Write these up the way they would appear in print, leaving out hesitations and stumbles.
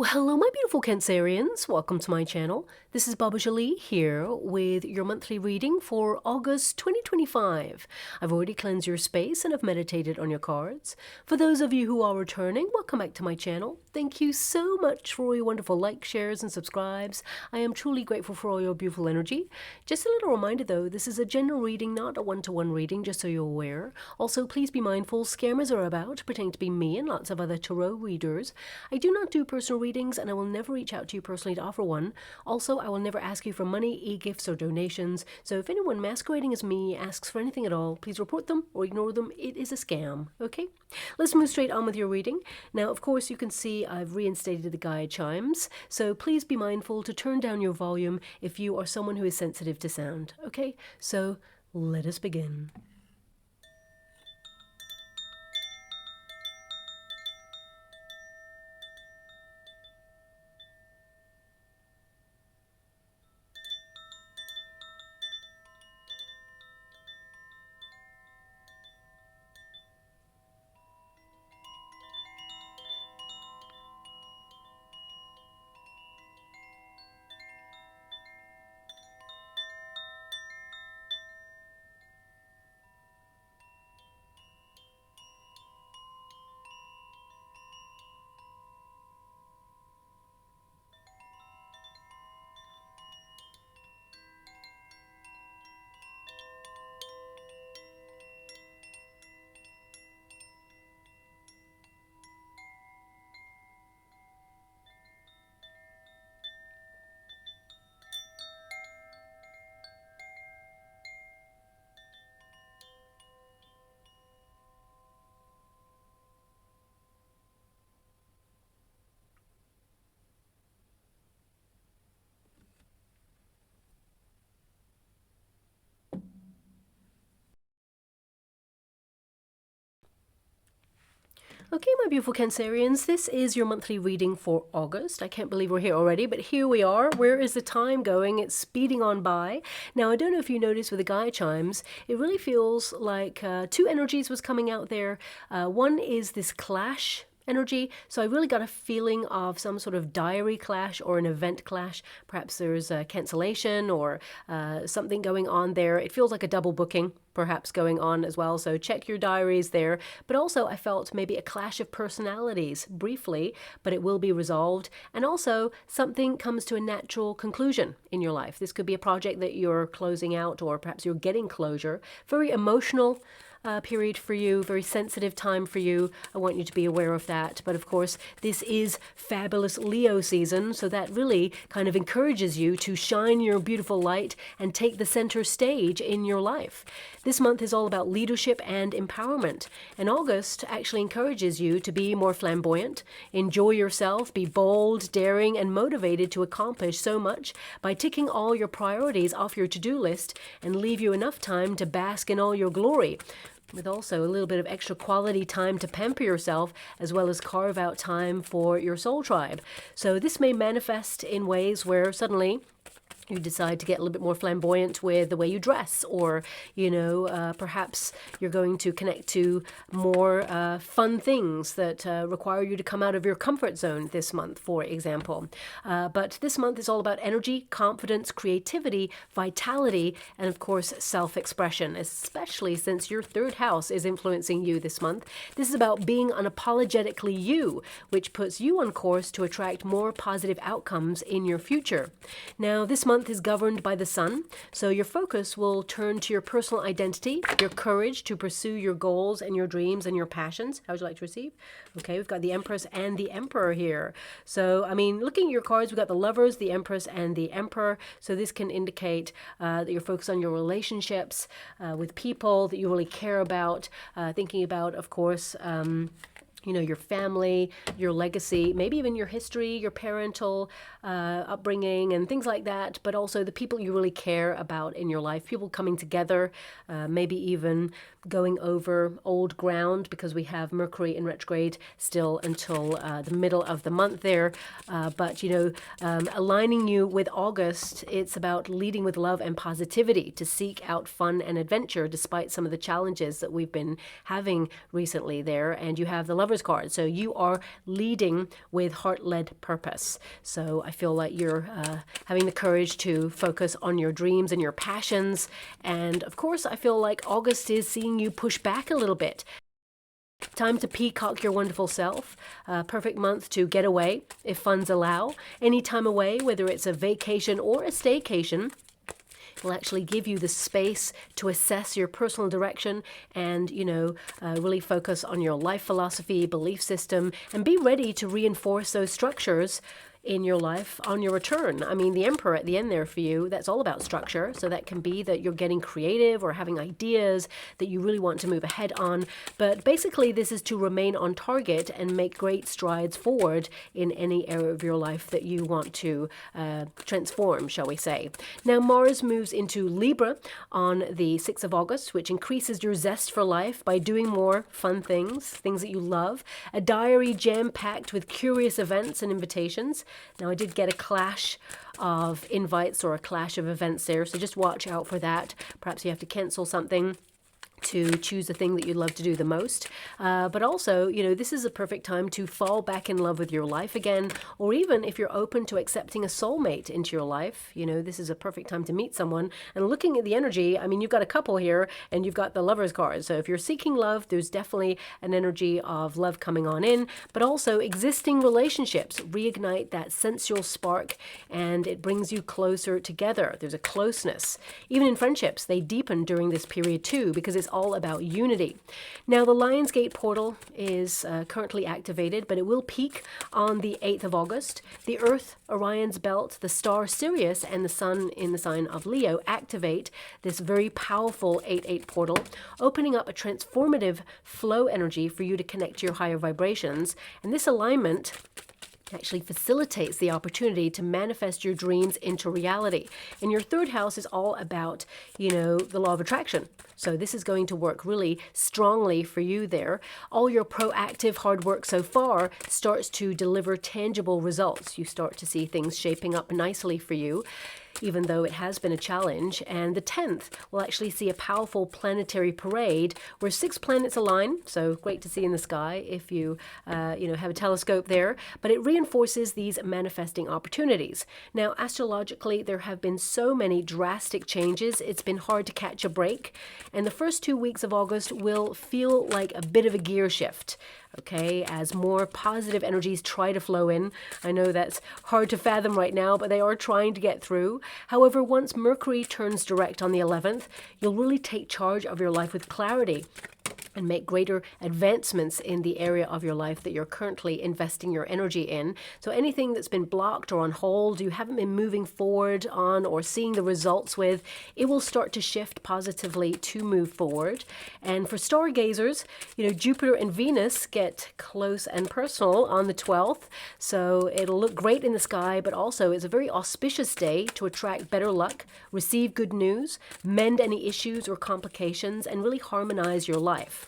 Well, hello, my beautiful Cancerians. Welcome to my channel. This is Baba Jolie here with your monthly reading for August 2025. I've already cleansed your space and have meditated on your cards. For those of you who are returning, welcome back to my channel. Thank you so much for all your wonderful likes, shares, and subscribes. I am truly grateful for all your beautiful energy. Just a little reminder though, this is a general reading, not a one-to-one reading, just so you're aware. Also, please be mindful, scammers are about, pretending to be me and lots of other tarot readers. I do not do personal readings, and I will never reach out to you personally to offer one. Also, I will never ask you for money, e-gifts, or donations. So if anyone masquerading as me asks for anything at all, please report them or ignore them. It is a scam, okay? Let's move straight on with your reading. Now, of course, you can see I've reinstated the guide chimes, so please be mindful to turn down your volume if you are someone who is sensitive to sound, okay? So let us begin. Okay, my beautiful Cancerians, this is your monthly reading for August. I can't believe we're here already, but here we are. Where is the time going? It's speeding on by. Now, I don't know if you noticed with the guide chimes, it really feels like two energies was coming out there. One is this clash energy. So I really got a feeling of some sort of diary clash or an event clash. Perhaps there's a cancellation or something going on there. It feels like a double booking perhaps going on as well. So check your diaries there. But also I felt maybe a clash of personalities briefly, but it will be resolved. And also something comes to a natural conclusion in your life. This could be a project that you're closing out, or perhaps you're getting closure. Very emotional period for you, very sensitive time for you. I want you to be aware of that. But of course, this is fabulous Leo season, so that really kind of encourages you to shine your beautiful light and take the center stage in your life. This month is all about leadership and empowerment. And August actually encourages you to be more flamboyant, enjoy yourself, be bold, daring, and motivated to accomplish so much by ticking all your priorities off your to-do list and leave you enough time to bask in all your glory, with also a little bit of extra quality time to pamper yourself, as well as carve out time for your soul tribe. So this may manifest in ways where suddenly you decide to get a little bit more flamboyant with the way you dress, or, you know, perhaps you're going to connect to more fun things that require you to come out of your comfort zone this month, for example. But this month is all about energy, confidence, creativity, vitality, and of course, self-expression, especially since your third house is influencing you this month. This is about being unapologetically you, which puts you on course to attract more positive outcomes in your future. Now, this month is governed by the sun, so your focus will turn to your personal identity, your courage to pursue your goals and your dreams and your passions. How would you like to receive? Okay, we've got the Empress and the Emperor here. So, I mean, looking at your cards, we've got the Lovers, the Empress, and the Emperor. So this can indicate that you're focused on your relationships with people that you really care about, thinking about, of course, you know, your family, your legacy, maybe even your history, your parental upbringing and things like that, but also the people you really care about in your life, people coming together, maybe even going over old ground, because we have Mercury in retrograde still until the middle of the month there. But, you know, aligning you with August, it's about leading with love and positivity to seek out fun and adventure despite some of the challenges that we've been having recently there. And you have the Lovers Lover's card. So you are leading with heart-led purpose. So I feel like you're having the courage to focus on your dreams and your passions. And of course, I feel like August is seeing you push back a little bit. Time to peacock your wonderful self. Perfect month to get away if funds allow. Any time away, whether it's a vacation or a staycation, will actually give you the space to assess your personal direction and, really focus on your life philosophy, belief system, and be ready to reinforce those structures in your life on your return. I mean, the Emperor at the end there for you, that's all about structure. So that can be that you're getting creative or having ideas that you really want to move ahead on. But basically, this is to remain on target and make great strides forward in any area of your life that you want to transform, shall we say. Now, Mars moves into Libra on the 6th of August, which increases your zest for life by doing more fun things that you love. A diary jam-packed with curious events and invitations. Now, I did get a clash of invites or a clash of events there, so just watch out for that. Perhaps you have to cancel something to choose the thing that you love to do the most. But also, this is a perfect time to fall back in love with your life again, or even if you're open to accepting a soulmate into your life, this is a perfect time to meet someone. And looking at the energy, I mean, you've got a couple here and you've got the Lover's card. So if you're seeking love, there's definitely an energy of love coming on in, but also existing relationships reignite that sensual spark and it brings you closer together. There's a closeness. Even in friendships, they deepen during this period too, because it's all about unity. Now, the Lionsgate portal is currently activated, but it will peak on the 8th of August. The Earth, Orion's belt, the star Sirius, and the Sun in the sign of Leo activate this very powerful 8-8 portal, opening up a transformative flow energy for you to connect to your higher vibrations. And this alignment actually facilitates the opportunity to manifest your dreams into reality. And your third house is all about, the law of attraction. So this is going to work really strongly for you there. All your proactive hard work so far starts to deliver tangible results. You start to see things shaping up nicely for you, even though it has been a challenge. And the 10th will actually see a powerful planetary parade where 6 planets align. So great to see in the sky if you, have a telescope there. But it reinforces these manifesting opportunities. Now, astrologically, there have been so many drastic changes. It's been hard to catch a break. And the first 2 weeks of August will feel like a bit of a gear shift. Okay, as more positive energies try to flow in. I know that's hard to fathom right now, but they are trying to get through. However, once Mercury turns direct on the 11th, you'll really take charge of your life with clarity and make greater advancements in the area of your life that you're currently investing your energy in. So anything that's been blocked or on hold, you haven't been moving forward on or seeing the results with, it will start to shift positively to move forward. And for stargazers, Jupiter and Venus get close and personal on the 12th. So it'll look great in the sky, but also it's a very auspicious day to attract better luck, receive good news, mend any issues or complications, and really harmonize your life.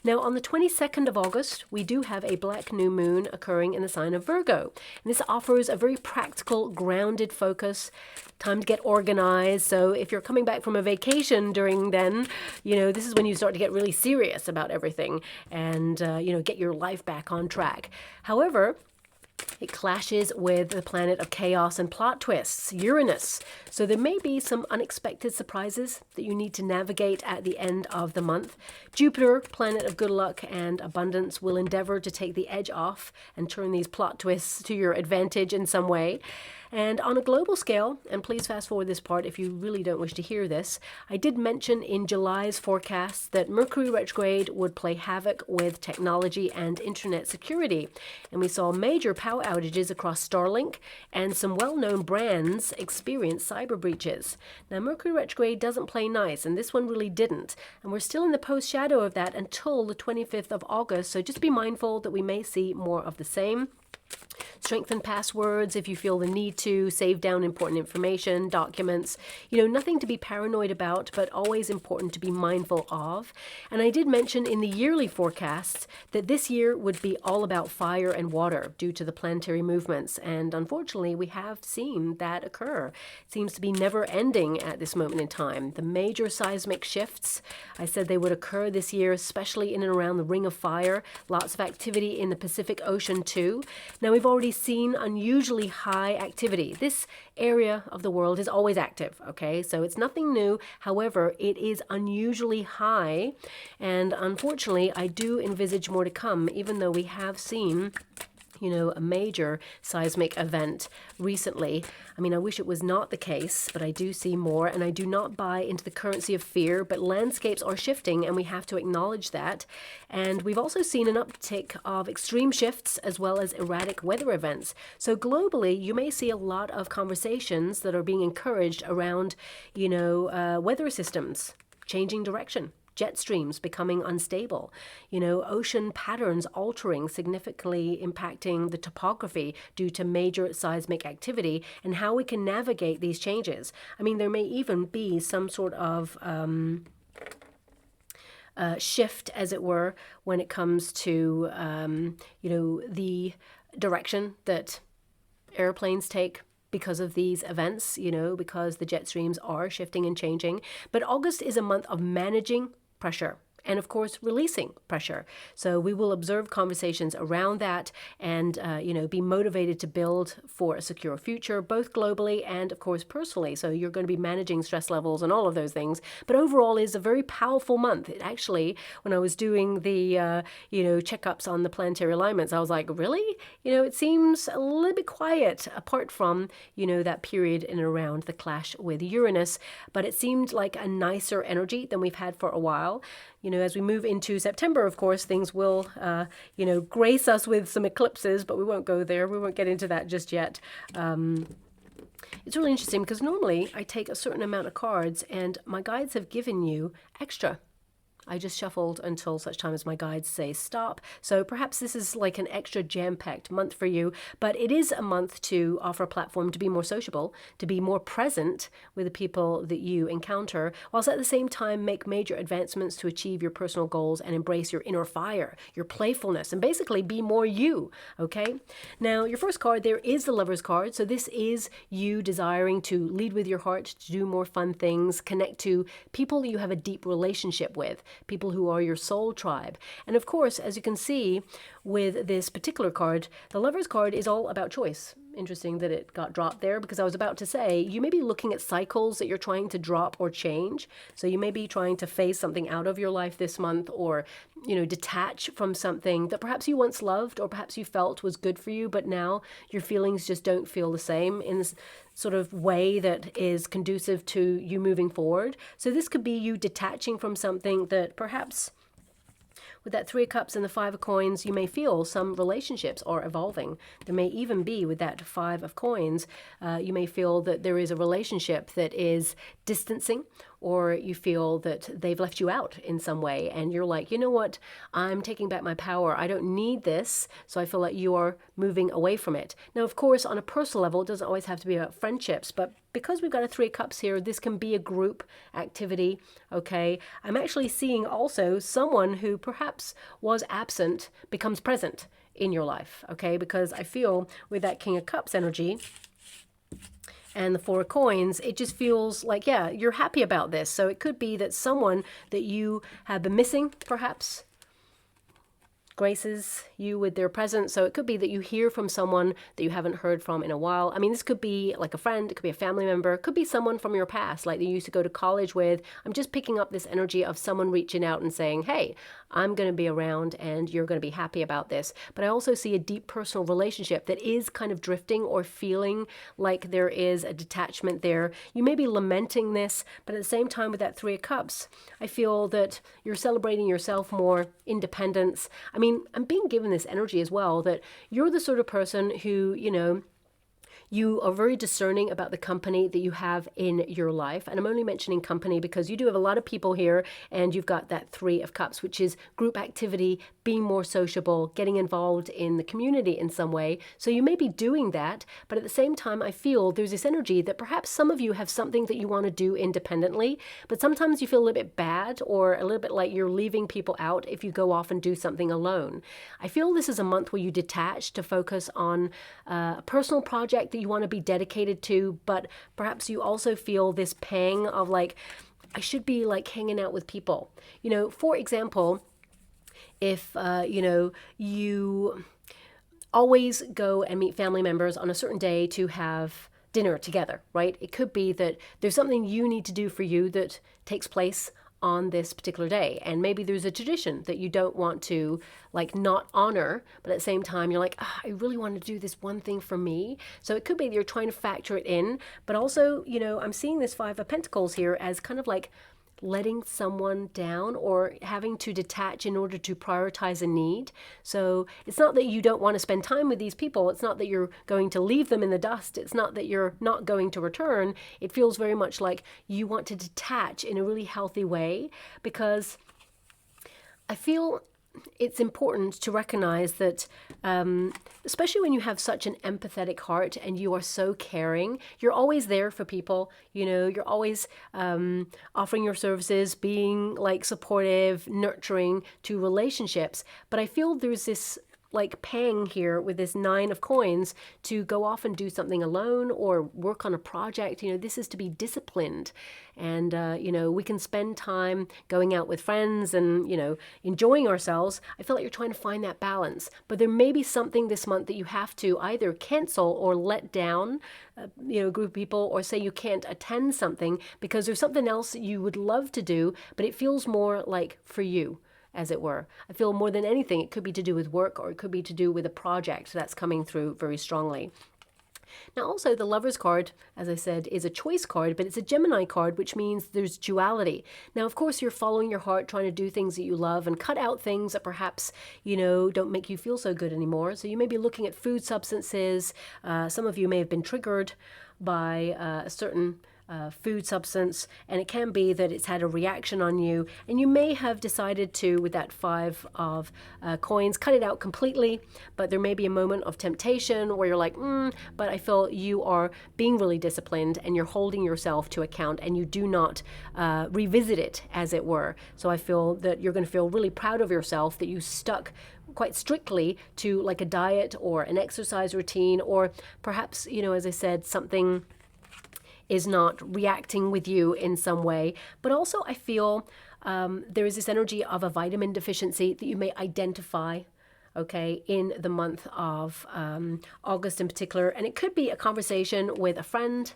Now, on the 22nd of August, we do have a black new moon occurring in the sign of Virgo. And this offers a very practical, grounded focus, time to get organized. So if you're coming back from a vacation during then, this is when you start to get really serious about everything and, get your life back on track. However, it clashes with the planet of chaos and plot twists, Uranus. So there may be some unexpected surprises that you need to navigate at the end of the month. Jupiter, planet of good luck and abundance, will endeavor to take the edge off and turn these plot twists to your advantage in some way. And on a global scale, and please fast forward this part if you really don't wish to hear this, I did mention in July's forecast that Mercury retrograde would play havoc with technology and internet security. And we saw major power outages across Starlink, and some well-known brands experience cyber breaches. Now, Mercury retrograde doesn't play nice, and this one really didn't. And we're still in the post-shadow of that until the 25th of August, so just be mindful that we may see more of the same. Strengthen passwords if you feel the need to, save down important information, documents, nothing to be paranoid about, but always important to be mindful of. And I did mention in the yearly forecasts that this year would be all about fire and water due to the planetary movements. And unfortunately, we have seen that occur. It seems to be never ending at this moment in time. The major seismic shifts, I said they would occur this year, especially in and around the Ring of Fire. Lots of activity in the Pacific Ocean too. Now, we've already seen unusually high activity. This area of the world is always active, okay? So it's nothing new. However, it is unusually high. And unfortunately, I do envisage more to come, even though we have seen a major seismic event recently. I mean, I wish it was not the case, but I do see more, and I do not buy into the currency of fear, but landscapes are shifting, and we have to acknowledge that. And we've also seen an uptick of extreme shifts as well as erratic weather events. So globally, you may see a lot of conversations that are being encouraged around, weather systems changing direction. Jet streams becoming unstable, ocean patterns altering, significantly impacting the topography due to major seismic activity, and how we can navigate these changes. I mean, there may even be some sort of shift, as it were, when it comes to, the direction that airplanes take because of these events, because the jet streams are shifting and changing. But August is a month of managing pressure and, of course, releasing pressure. So we will observe conversations around that and, be motivated to build for a secure future, both globally and, of course, personally. So you're going to be managing stress levels and all of those things. But overall, it is a very powerful month. It actually, when I was doing the, checkups on the planetary alignments, I was like, really? It seems a little bit quiet apart from, that period in and around the clash with Uranus. But it seemed like a nicer energy than we've had for a while. As we move into September, of course, things will, grace us with some eclipses, but we won't go there. We won't get into that just yet. It's really interesting because normally I take a certain amount of cards and my guides have given you extra. I just shuffled until such time as my guides say stop. So perhaps this is like an extra jam-packed month for you, but it is a month to offer a platform to be more sociable, to be more present with the people that you encounter, whilst at the same time make major advancements to achieve your personal goals and embrace your inner fire, your playfulness, and basically be more you, okay? Now, your first card there is the Lover's card. So this is you desiring to lead with your heart, to do more fun things, connect to people you have a deep relationship with, people who are your soul tribe. And of course, as you can see with this particular card, the Lover's card is all about choice. Interesting that it got dropped there, because I was about to say you may be looking at cycles that you're trying to drop or change. So you may be trying to phase something out of your life this month, or detach from something that perhaps you once loved or perhaps you felt was good for you, but now your feelings just don't feel the same in this sort of way that is conducive to you moving forward. So this could be you detaching from something that perhaps, with that Three of Cups and the Five of Coins, you may feel some relationships are evolving. There may even be, with that Five of Coins, you may feel that there is a relationship that is distancing, or you feel that they've left you out in some way, and you're like, you know what, I'm taking back my power. I don't need this, so I feel like you are moving away from it. Now, of course, on a personal level, it doesn't always have to be about friendships, but because we've got a Three of Cups here, this can be a group activity, okay? I'm actually seeing also someone who perhaps was absent becomes present in your life, okay? Because I feel with that King of Cups energy and the Four of Coins, it just feels like, yeah, you're happy about this. So it could be that someone that you have been missing, perhaps, graces you with their presence. So it could be that you hear from someone that you haven't heard from in a while. I mean, this could be like a friend, it could be a family member, it could be someone from your past, like you used to go to college with. I'm just picking up this energy of someone reaching out and saying, hey, I'm going to be around and you're going to be happy about this. But I also see a deep personal relationship that is kind of drifting or feeling like there is a detachment there. You may be lamenting this, but at the same time with that Three of Cups, I feel that you're celebrating yourself more, independence. I mean, I'm being given this energy as well that you're the sort of person who, You are very discerning about the company that you have in your life. And I'm only mentioning company because you do have a lot of people here, and you've got that Three of Cups, which is group activity, being more sociable, getting involved in the community in some way. So you may be doing that, but at the same time, I feel there's this energy that perhaps some of you have something that you want to do independently, but sometimes you feel a little bit bad or a little bit like you're leaving people out if you go off and do something alone. I feel this is a month where you detach to focus on a personal project that you want to be dedicated to, but perhaps you also feel this pang of like, I should be like hanging out with people. You know, for example, if, you know, you always go and meet family members on a certain day to have dinner together, right? It could be that there's something you need to do for you that takes place on this particular day. And maybe there's a tradition that you don't want to like not honor, but at the same time, you're like, I really want to do this one thing for me. So it could be that you're trying to factor it in, but also, you know, I'm seeing this Five of Pentacles here as kind of like letting someone down or having to detach in order to prioritize a need. So it's not that you don't want to spend time with these people. It's not that you're going to leave them in the dust. It's not that you're not going to return. It feels very much like you want to detach in a really healthy way, because I feel it's important to recognize that, especially when you have such an empathetic heart and you are so caring, you're always there for people. You know, you're always offering your services, being like supportive, nurturing to relationships. But I feel there's this like pang here with this Nine of Coins to go off and do something alone or work on a project. You know, this is to be disciplined. And, you know, we can spend time going out with friends and, you know, enjoying ourselves. I feel like you're trying to find that balance. But there may be something this month that you have to either cancel or let down, you know, a group of people, or say you can't attend something because there's something else that you would love to do, but it feels more like for you, as it were. I feel more than anything, it could be to do with work or it could be to do with a project that's coming through very strongly. Now also the Lover's card, as I said, is a choice card, but it's a Gemini card, which means there's duality. Now, of course, you're following your heart, trying to do things that you love and cut out things that perhaps, you know, don't make you feel so good anymore. So you may be looking at food substances. Some of you may have been triggered by a certain food substance, and it can be that it's had a reaction on you, and you may have decided to, with that Five of Coins, cut it out completely. But there may be a moment of temptation where you're like, but I feel you are being really disciplined and you're holding yourself to account, and you do not revisit it, as it were. So I feel that you're going to feel really proud of yourself that you stuck quite strictly to like a diet or an exercise routine, or perhaps, you know, as I said, something is not reacting with you in some way. But also I feel there is this energy of a vitamin deficiency that you may identify, okay, in the month of August in particular. And it could be a conversation with a friend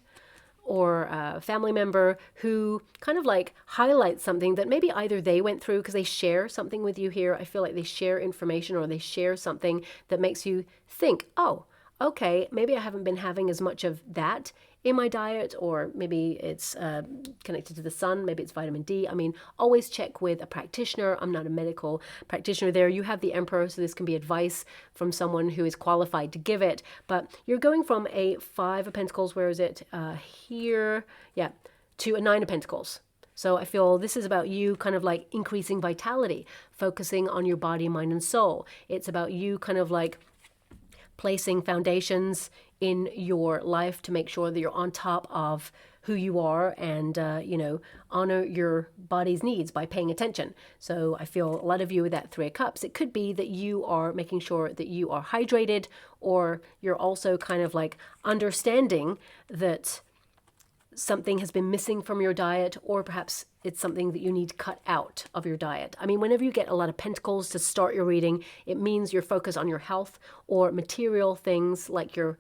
or a family member who kind of like highlights something that maybe either they went through because they share something with you here. I feel like they share information or they share something that makes you think, oh, okay, maybe I haven't been having as much of that in my diet, or maybe it's connected to the sun, maybe it's vitamin D. I mean, always check with a practitioner. I'm not a medical practitioner there. You have the Emperor, so this can be advice from someone who is qualified to give it. But you're going from a Five of Pentacles, where is it? Here, yeah, to a Nine of Pentacles. So I feel this is about you kind of like increasing vitality, focusing on your body, mind, and soul. It's about you kind of like placing foundations in your life to make sure that you're on top of who you are and, you know, honor your body's needs by paying attention. So I feel a lot of you with that Three of Cups, it could be that you are making sure that you are hydrated, or you're also kind of like understanding that something has been missing from your diet, or perhaps it's something that you need to cut out of your diet. I mean, whenever you get a lot of pentacles to start your reading, it means you're focused on your health or material things like your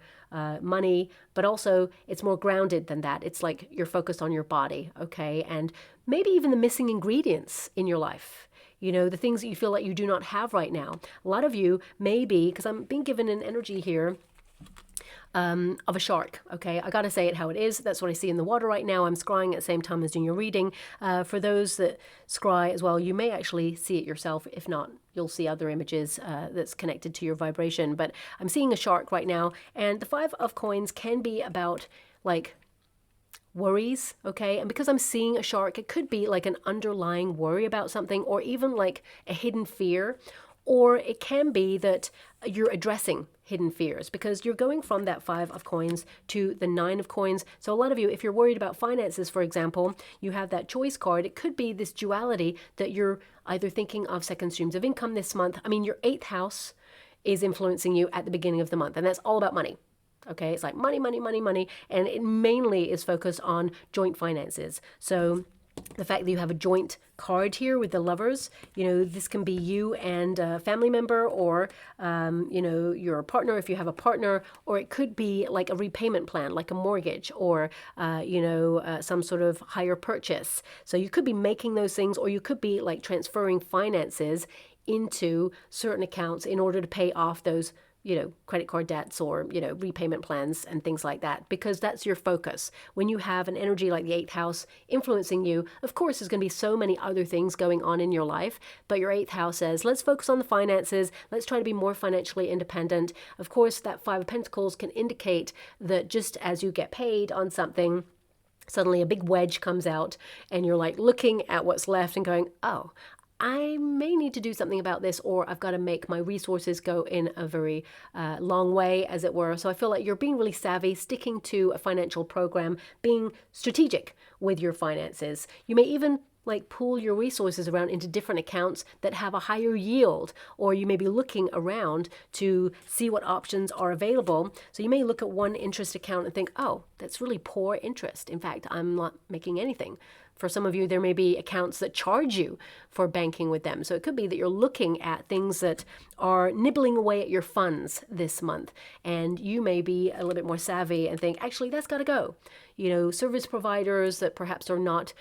money, but also it's more grounded than that. It's like you're focused on your body, okay? And maybe even the missing ingredients in your life. You know, the things that you feel like you do not have right now. A lot of you may be, because I'm being given an energy here, of a shark. Okay, I gotta say it how it is. That's what I see in the water right now. I'm scrying at the same time as doing your reading. For those that scry as well, you may actually see it yourself. If not, you'll see other images that's connected to your vibration. But I'm seeing a shark right now, and the Five of Coins can be about like worries, okay? And because I'm seeing a shark, it could be like an underlying worry about something, or even like a hidden fear. Or it can be that you're addressing hidden fears because you're going from that Five of Coins to the Nine of Coins. So a lot of you, if you're worried about finances, for example, you have that choice card. It could be this duality that you're either thinking of second streams of income this month. I mean, your 8th house is influencing you at the beginning of the month, and that's all about money. Okay, it's like money, money, money, money, and it mainly is focused on joint finances. So the fact that you have a joint card here with the Lovers, you know, this can be you and a family member, or, you know, your partner if you have a partner, or it could be like a repayment plan, like a mortgage, or, you know, some sort of hire purchase. So you could be making those things, or you could be like transferring finances into certain accounts in order to pay off those, you know, credit card debts, or, you know, repayment plans and things like that, because that's your focus. When you have an energy like the 8th house influencing you, of course, there's going to be so many other things going on in your life, but your 8th house says, let's focus on the finances. Let's try to be more financially independent. Of course, that Five of Pentacles can indicate that just as you get paid on something, suddenly a big wedge comes out and you're like looking at what's left and going, oh, I may need to do something about this, or I've got to make my resources go in a very long way, as it were. So I feel like you're being really savvy, sticking to a financial program, being strategic with your finances. You may even like pool your resources around into different accounts that have a higher yield, or you may be looking around to see what options are available. So you may look at one interest account and think, oh, that's really poor interest. In fact, I'm not making anything. For some of you, there may be accounts that charge you for banking with them. So it could be that you're looking at things that are nibbling away at your funds this month. And you may be a little bit more savvy and think, actually, that's got to go. You know, service providers that perhaps are not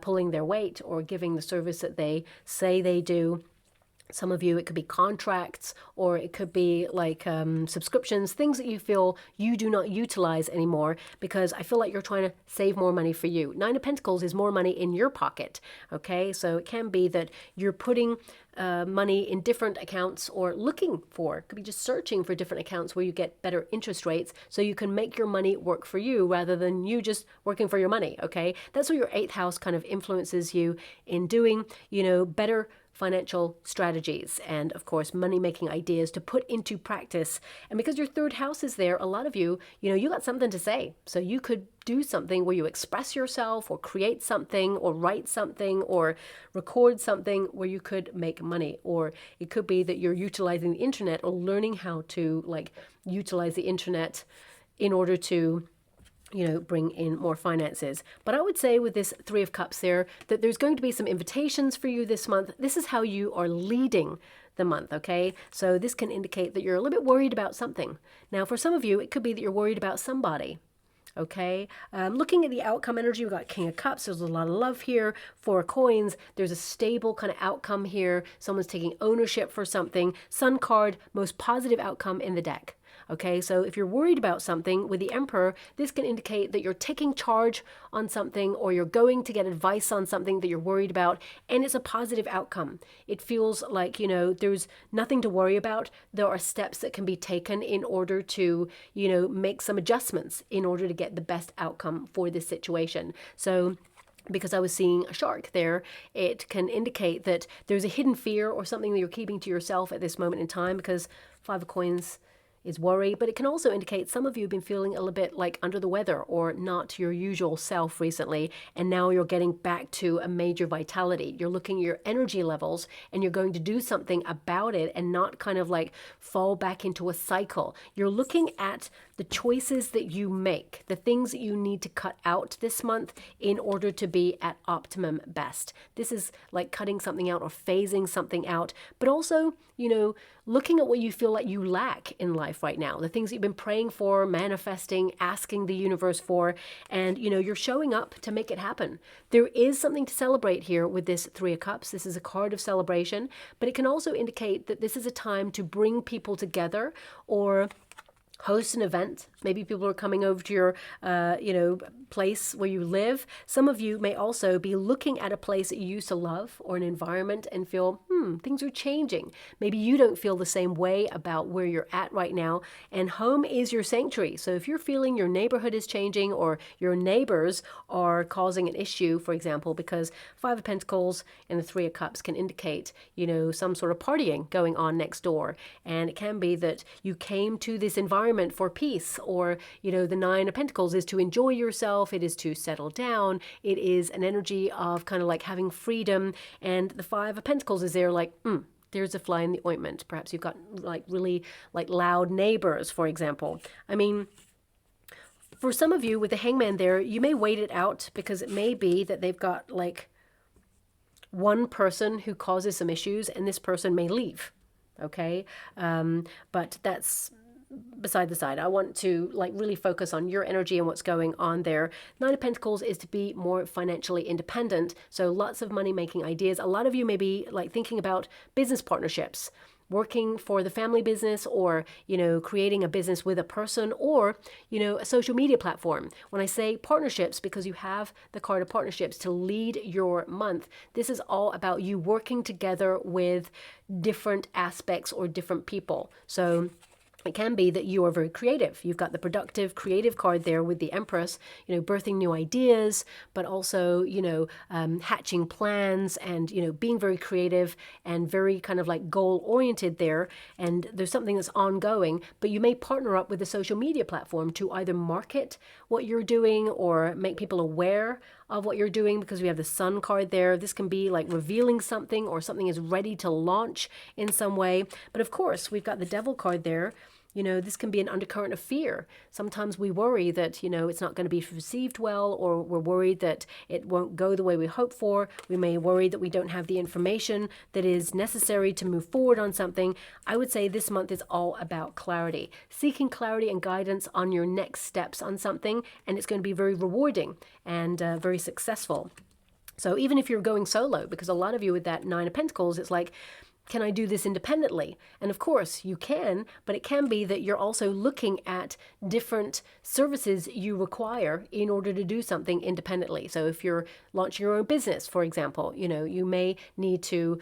pulling their weight or giving the service that they say they do. Some of you, it could be contracts, or it could be like subscriptions, things that you feel you do not utilize anymore, because I feel like you're trying to save more money for you. 9 of Pentacles is more money in your pocket, okay? So it can be that you're putting money in different accounts, or looking for, could be just searching for different accounts where you get better interest rates so you can make your money work for you rather than you just working for your money, okay? That's what your 8th house kind of influences you in doing, you know, better financial strategies, and of course money-making ideas to put into practice. And because your 3rd house is there, a lot of you, you know, you got something to say. So you could do something where you express yourself, or create something, or write something, or record something where you could make money. Or it could be that you're utilizing the internet, or learning how to like utilize the internet in order to, you know, bring in more finances. But I would say with this 3 of Cups there, that there's going to be some invitations for you this month. This is how you are leading the month, okay? So this can indicate that you're a little bit worried about something. Now, for some of you, it could be that you're worried about somebody. Okay, looking at the outcome energy, we've got King of Cups. There's a lot of love here. 4 of Coins. There's a stable kind of outcome here. Someone's taking ownership for something. Sun card, most positive outcome in the deck. Okay, so if you're worried about something with the Emperor, this can indicate that you're taking charge on something, or you're going to get advice on something that you're worried about, and it's a positive outcome. It feels like, you know, there's nothing to worry about. There are steps that can be taken in order to, you know, make some adjustments in order to get the best outcome for this situation. So because I was seeing a shark there, it can indicate that there's a hidden fear or something that you're keeping to yourself at this moment in time, because 5 of Coins is worry, but it can also indicate some of you have been feeling a little bit like under the weather, or not your usual self recently, and now you're getting back to a major vitality. You're looking at your energy levels, and you're going to do something about it, and not kind of like fall back into a cycle. You're looking at the choices that you make, the things that you need to cut out this month in order to be at optimum best. This is like cutting something out or phasing something out, but also, you know, looking at what you feel like you lack in life right now, the things that you've been praying for, manifesting, asking the universe for, and, you know, you're showing up to make it happen. There is something to celebrate here with this 3 of Cups. This is a card of celebration, but it can also indicate that this is a time to bring people together, or host an event. Maybe people are coming over to your, place where you live. Some of you may also be looking at a place that you used to love or an environment and feel, things are changing. Maybe you don't feel the same way about where you're at right now. And home is your sanctuary. So if you're feeling your neighborhood is changing or your neighbors are causing an issue, for example, because Five of Pentacles and the Three of Cups can indicate, some sort of partying going on next door. And it can be that you came to this environment for peace, or, the Nine of Pentacles is to enjoy yourself. It is to settle down. It is an energy of kind of like having freedom. And the Five of Pentacles is there like, there's a fly in the ointment. Perhaps you've got like really like loud neighbors, for example. I mean, for some of you with the Hangman there, you may wait it out because it may be that they've got like one person who causes some issues and this person may leave. Okay. But that's beside the side. I want to like really focus on your energy and what's going on there. Nine of Pentacles is to be more financially independent. So lots of money making ideas. A lot of you may be like thinking about business partnerships, working for the family business, or, creating a business with a person, or, a social media platform. When I say partnerships, because you have the card of partnerships to lead your month, this is all about you working together with different aspects or different people. So it can be that you are very creative. You've got the productive, creative card there with the Empress, birthing new ideas, but also, hatching plans and, being very creative and very kind of like goal oriented there. And there's something that's ongoing, but you may partner up with a social media platform to either market what you're doing or make people aware of what you're doing, because we have the Sun card there. This can be like revealing something, or something is ready to launch in some way. But of course, we've got the Devil card there. This can be an undercurrent of fear. Sometimes we worry that, it's not going to be received well, or we're worried that it won't go the way we hope for. We may worry that we don't have the information that is necessary to move forward on something. I would say this month is all about clarity, seeking clarity and guidance on your next steps on something, and it's going to be very rewarding and very successful. So even if you're going solo, because a lot of you with that Nine of Pentacles, it's like, can I do this independently? And of course you can, but it can be that you're also looking at different services you require in order to do something independently. So if you're launching your own business, for example, you may need to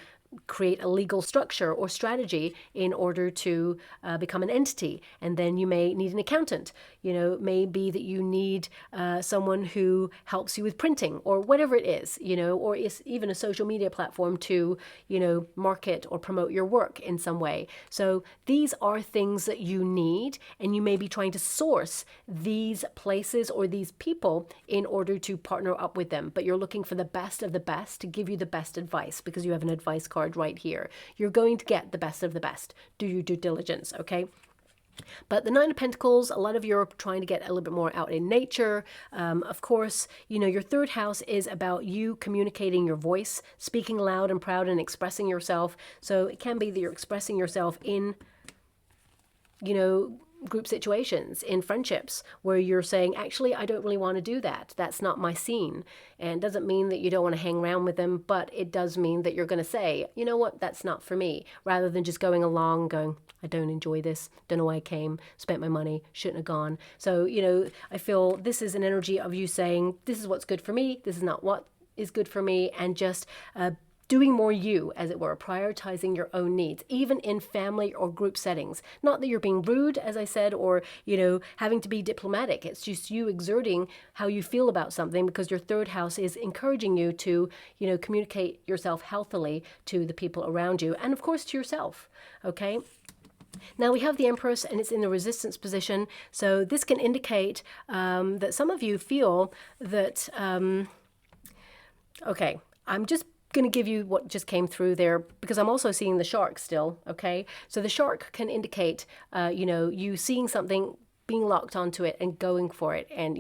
create a legal structure or strategy in order to become an entity. And then you may need an accountant. It may be that you need someone who helps you with printing or whatever it is, or is even a social media platform to, market or promote your work in some way. So these are things that you need, and you may be trying to source these places or these people in order to partner up with them. But you're looking for the best of the best to give you the best advice, because you have an advice card right here. You're going to get the best of the best. Do your due diligence, okay? But the Nine of Pentacles, a lot of you are trying to get a little bit more out in nature. Of course, your third house is about you communicating your voice, speaking loud and proud and expressing yourself. So it can be that you're expressing yourself in, group situations, in friendships, where you're saying, actually, I don't really want to do that. That's not my scene. And it doesn't mean that you don't want to hang around with them, but it does mean that you're going to say, you know what, that's not for me, rather than just going along going, I don't enjoy this, don't know why I came, spent my money, shouldn't have gone. So, I feel this is an energy of you saying, this is what's good for me, this is not what is good for me, and just doing more you, as it were, prioritizing your own needs, even in family or group settings. Not that you're being rude, as I said, or, having to be diplomatic. It's just you exerting how you feel about something, because your third house is encouraging you to, communicate yourself healthily to the people around you, and of course to yourself, okay? Now we have the Empress, and it's in the resistance position. So this can indicate that some of you feel that, okay, I'm just going to give you what just came through there, because I'm also seeing the shark still, okay? So the shark can indicate, you seeing something, being locked onto it and going for it and,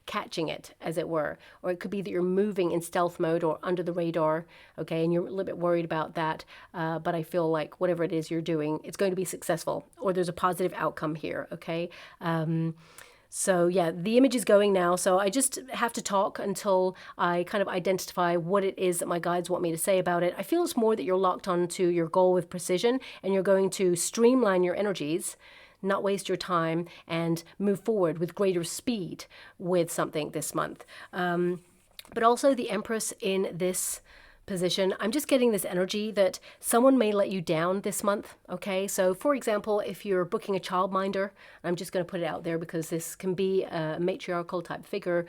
catching it, as it were. Or it could be that you're moving in stealth mode or under the radar, okay? And you're a little bit worried about that. But I feel like whatever it is you're doing, it's going to be successful, or there's a positive outcome here, okay? So yeah, the image is going now. So I just have to talk until I kind of identify what it is that my guides want me to say about it. I feel it's more that you're locked onto your goal with precision, and you're going to streamline your energies not waste your time, and move forward with greater speed with something this month. But also the Empress in this position, I'm just getting this energy that someone may let you down this month, okay? So for example, if you're booking a childminder, I'm just going to put it out there because this can be a matriarchal type figure.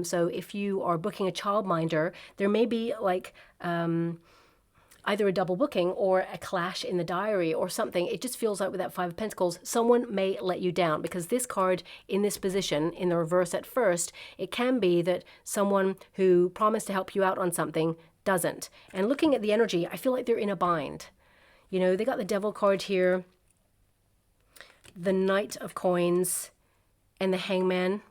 So if you are booking a childminder, there may be like either a double booking or a clash in the diary or something. It just feels like with that Five of Pentacles, someone may let you down, because this card in this position, in the reverse at first, it can be that someone who promised to help you out on something doesn't. And looking at the energy, I feel like they're in a bind. You know, they got the Devil card here, the Knight of Coins, and the Hangman.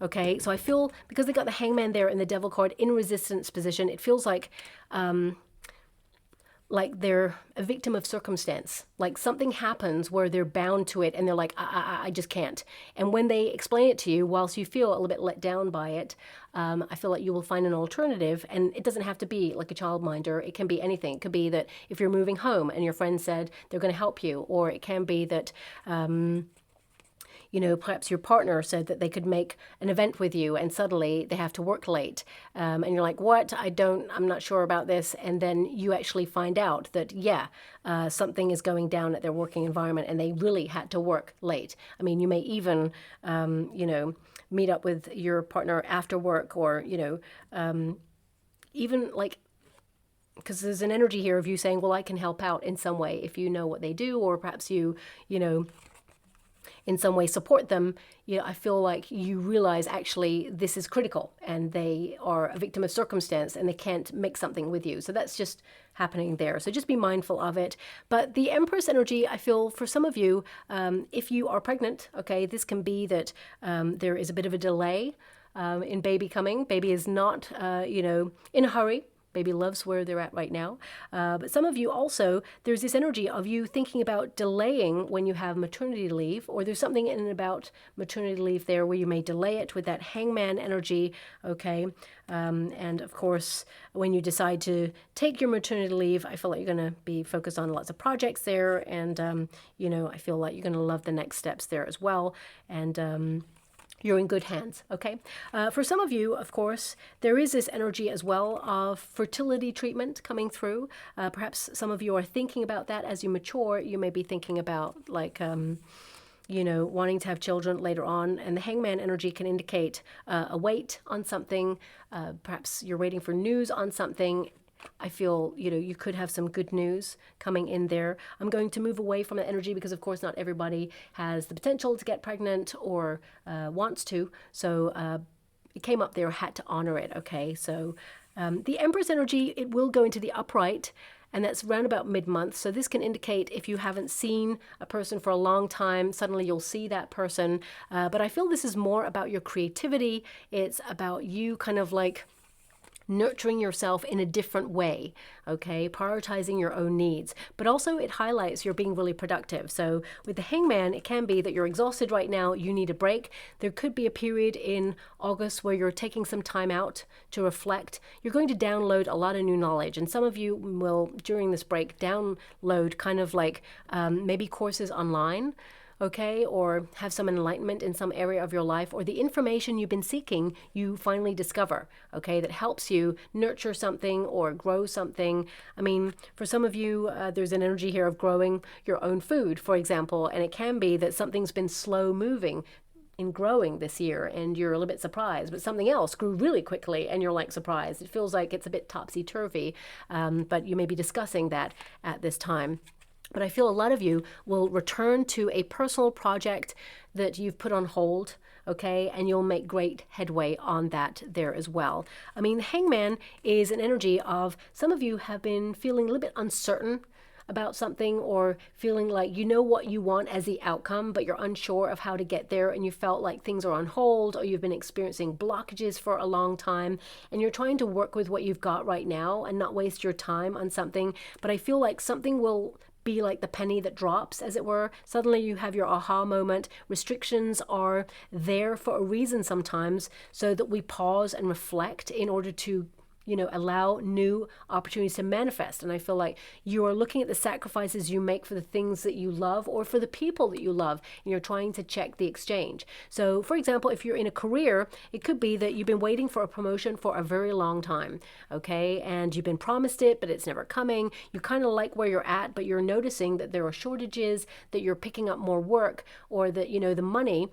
Okay, so I feel, because they got the Hangman there and the Devil card in resistance position, it feels like they're a victim of circumstance. Like something happens where they're bound to it and they're like, I just can't. And when they explain it to you, whilst you feel a little bit let down by it, I feel like you will find an alternative. And it doesn't have to be like a childminder. It can be anything. It could be that if you're moving home and your friend said they're going to help you, or it can be that you know, perhaps your partner said that they could make an event with you and suddenly they have to work late. And you're like, what? I'm not sure about this. And then you actually find out that, yeah, something is going down at their working environment and they really had to work late. I mean, you may even, you know, meet up with your partner after work, or, you know, even like, because there's an energy here of you saying, well, I can help out in some way if you know what they do, or perhaps you know, in some way support them. You know, I feel like you realize actually this is critical and they are a victim of circumstance and they can't make something with you. So that's just happening there. So just be mindful of it. But the Empress energy, I feel for some of you, if you are pregnant, okay, this can be that there is a bit of a delay in baby coming. Baby is not, you know, in a hurry. Baby loves where they're at right now. But some of you also, there's this energy of you thinking about delaying when you have maternity leave, or there's something in and about maternity leave there where you may delay it with that Hangman energy, okay? And of course, when you decide to take your maternity leave, I feel like you're going to be focused on lots of projects there. And, you know, I feel like you're going to love the next steps there as well. And, you're in good hands, okay? For some of you, of course, there is this energy as well of fertility treatment coming through. Perhaps some of you are thinking about that as you mature. You may be thinking about, like, you know, wanting to have children later on. And the Hangman energy can indicate a wait on something. Perhaps you're waiting for news on something. I feel, you know, you could have some good news coming in there. I'm going to move away from the energy because, of course, not everybody has the potential to get pregnant or wants to. So it came up there, had to honor it, okay? So the Empress energy, it will go into the upright, and that's around about mid-month. So this can indicate if you haven't seen a person for a long time, suddenly you'll see that person. But I feel this is more about your creativity. It's about you kind of like nurturing yourself in a different way, okay? Prioritizing your own needs. But also it highlights you're being really productive. So with the Hangman, it can be that you're exhausted right now, you need a break. There could be a period in August where you're taking some time out to reflect. You're going to download a lot of new knowledge. And some of you will, during this break, download kind of like maybe courses online, okay, or have some enlightenment in some area of your life, or the information you've been seeking, you finally discover, okay, that helps you nurture something or grow something. I mean, for some of you, there's an energy here of growing your own food, for example, and it can be that something's been slow moving in growing this year and you're a little bit surprised, but something else grew really quickly and you're like surprised. It feels like it's a bit topsy-turvy, but you may be discussing that at this time. But I feel a lot of you will return to a personal project that you've put on hold, okay? And you'll make great headway on that there as well. I mean, the Hangman is an energy of some of you have been feeling a little bit uncertain about something, or feeling like you know what you want as the outcome, but you're unsure of how to get there, and you felt like things are on hold, or you've been experiencing blockages for a long time, and you're trying to work with what you've got right now and not waste your time on something. But I feel like something will be like the penny that drops, as it were. Suddenly you have your aha moment. Restrictions are there for a reason sometimes, so that we pause and reflect in order to, allow new opportunities to manifest. And I feel like you are looking at the sacrifices you make for the things that you love or for the people that you love, and you're trying to check the exchange. So for example, if you're in a career, it could be that you've been waiting for a promotion for a very long time, okay? And you've been promised it, but it's never coming. You kind of like where you're at, but you're noticing that there are shortages, that you're picking up more work, or that, the money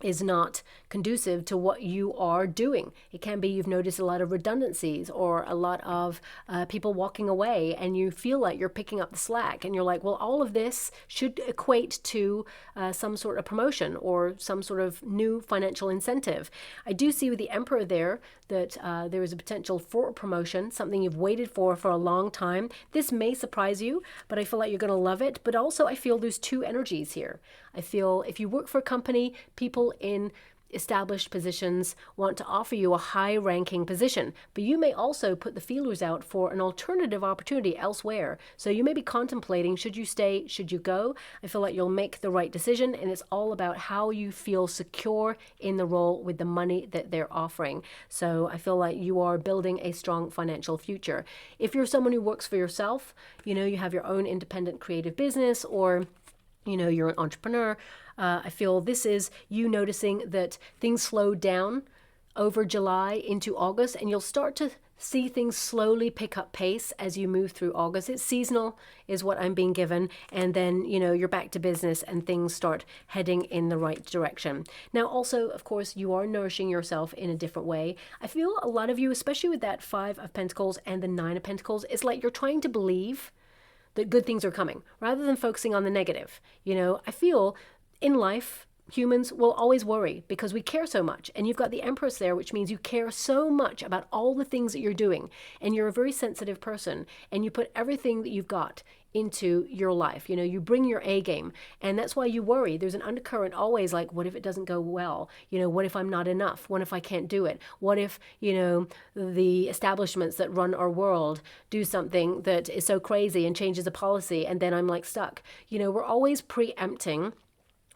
is not conducive to what you are doing. It can be you've noticed a lot of redundancies or a lot of people walking away, and you feel like you're picking up the slack, and you're like, well, all of this should equate to some sort of promotion or some sort of new financial incentive. I do see with the Emperor there that there is a potential for a promotion, something you've waited for a long time. This may surprise you, but I feel like you're going to love it. But also I feel there's two energies here. I feel if you work for a company, people in established positions want to offer you a high-ranking position, but you may also put the feelers out for an alternative opportunity elsewhere. So you may be contemplating, should you stay, should you go? I feel like you'll make the right decision, and it's all about how you feel secure in the role with the money that they're offering. So I feel like you are building a strong financial future. If you're someone who works for yourself, you have your own independent creative business, or you're an entrepreneur, I feel this is you noticing that things slow down over July into August, and you'll start to see things slowly pick up pace as you move through August. It's seasonal is what I'm being given, and then you're back to business and things start heading in the right direction. Now also, of course, you are nourishing yourself in a different way. I feel a lot of you, especially with that 5 of Pentacles and the 9 of Pentacles, it's like you're trying to believe that good things are coming rather than focusing on the negative. I feel in life, humans will always worry because we care so much. And you've got the Empress there, which means you care so much about all the things that you're doing. And you're a very sensitive person, and you put everything that you've got into your life. You bring your A game, and that's why you worry. There's an undercurrent always like, what if it doesn't go well? What if I'm not enough? What if I can't do it? What if, the establishments that run our world do something that is so crazy and changes a policy, and then I'm like stuck? We're always preempting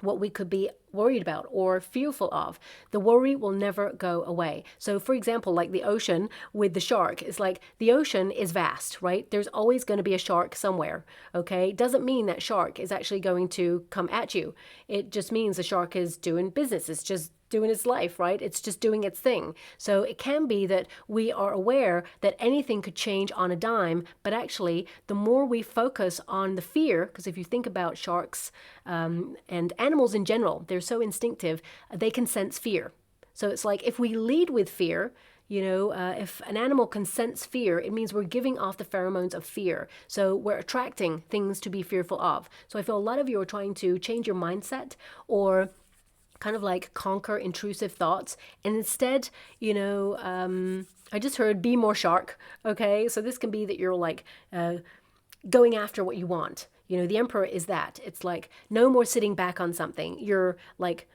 what we could be worried about or fearful of. The worry will never go away. So for example, like the ocean with the shark, it's like the ocean is vast, right? There's always going to be a shark somewhere, okay? Doesn't mean that shark is actually going to come at you. It just means the shark is doing business. It's just doing its life, right? It's just doing its thing. So it can be that we are aware that anything could change on a dime, but actually the more we focus on the fear, because if you think about sharks and animals in general, they're so instinctive, they can sense fear. So it's like if we lead with fear, if an animal can sense fear, it means we're giving off the pheromones of fear. So we're attracting things to be fearful of. So I feel a lot of you are trying to change your mindset or kind of like conquer intrusive thoughts. And instead, I just heard be more shark. Okay. So this can be that you're like going after what you want. The Emperor is that. It's like no more sitting back on something. You're like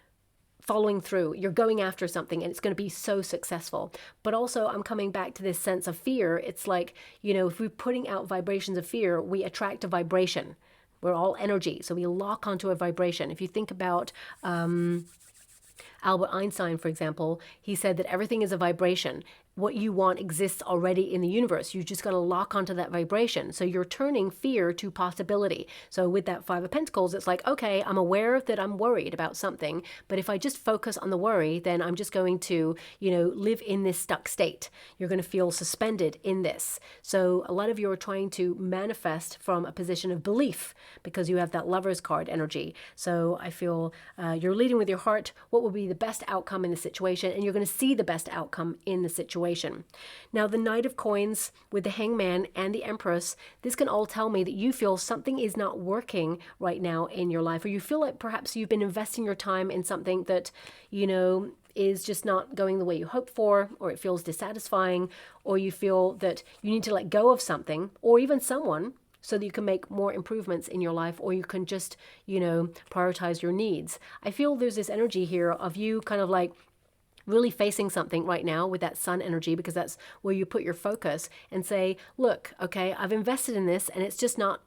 following through. You're going after something, and it's going to be so successful. But also I'm coming back to this sense of fear. It's like, if we're putting out vibrations of fear, we attract a vibration. We're all energy, so we lock onto a vibration. If you think about Albert Einstein, for example, he said that everything is a vibration. What you want exists already in the universe. You just got to lock onto that vibration. So you're turning fear to possibility. So with that 5 of Pentacles, it's like, okay, I'm aware that I'm worried about something, but if I just focus on the worry, then I'm just going to, live in this stuck state. You're going to feel suspended in this. So a lot of you are trying to manifest from a position of belief because you have that Lover's card energy. So I feel you're leading with your heart. What will be the best outcome in the situation? And you're going to see the best outcome in the situation. Now, the Knight of Coins with the Hangman and the Empress, this can all tell me that you feel something is not working right now in your life, or you feel like perhaps you've been investing your time in something that, is just not going the way you hoped for, or it feels dissatisfying, or you feel that you need to let go of something or even someone so that you can make more improvements in your life, or you can just, prioritize your needs. I feel there's this energy here of you kind of like really facing something right now with that sun energy, because that's where you put your focus and say, look, okay, I've invested in this and it's just not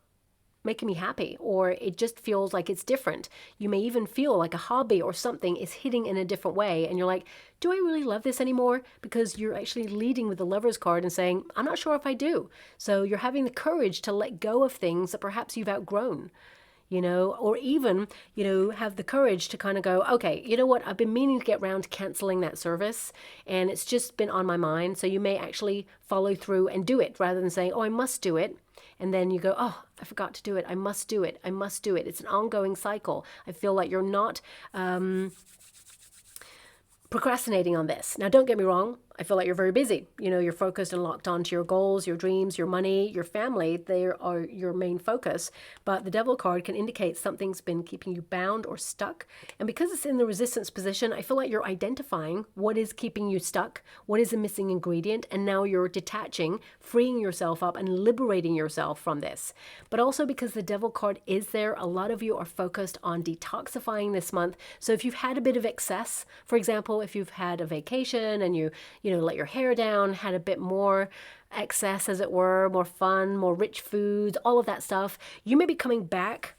making me happy, or it just feels like it's different. You may even feel like a hobby or something is hitting in a different way, and you're like, do I really love this anymore? Because you're actually leading with the Lovers card and saying, I'm not sure if I do. So you're having the courage to let go of things that perhaps you've outgrown, or even, have the courage to kind of go, okay, you know what, I've been meaning to get around to canceling that service, and it's just been on my mind. So you may actually follow through and do it rather than saying, oh, I must do it. And then you go, oh, I forgot to do it. I must do it. I must do it. It's an ongoing cycle. I feel like you're not procrastinating on this. Now, don't get me wrong. I feel like you're very busy. You're focused and locked onto your goals, your dreams, your money, your family. They are your main focus. But the Devil card can indicate something's been keeping you bound or stuck. And because it's in the resistance position, I feel like you're identifying what is keeping you stuck, what is the missing ingredient, and now you're detaching, freeing yourself up and liberating yourself from this. But also because the Devil card is there, a lot of you are focused on detoxifying this month. So if you've had a bit of excess, for example, if you've had a vacation and you let your hair down, had a bit more excess, as it were, more fun, more rich foods, all of that stuff, you may be coming back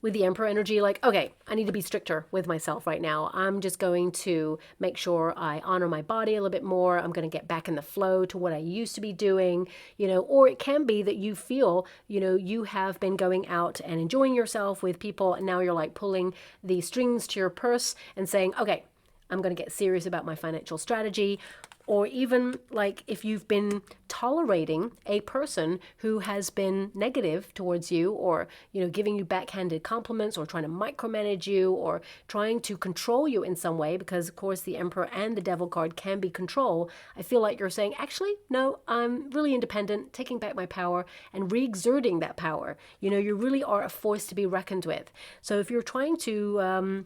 with the Emperor energy like, okay, I need to be stricter with myself right now. I'm just going to make sure I honor my body a little bit more. I'm going to get back in the flow to what I used to be doing, or it can be that you feel, you have been going out and enjoying yourself with people, and now you're like pulling the strings to your purse and saying, okay, I'm going to get serious about my financial strategy. Or even like if you've been tolerating a person who has been negative towards you, or, giving you backhanded compliments, or trying to micromanage you, or trying to control you in some way, because of course the Emperor and the Devil card can be control. I feel like you're saying, actually, no, I'm really independent, taking back my power and re-exerting that power. You really are a force to be reckoned with. So if you're trying to,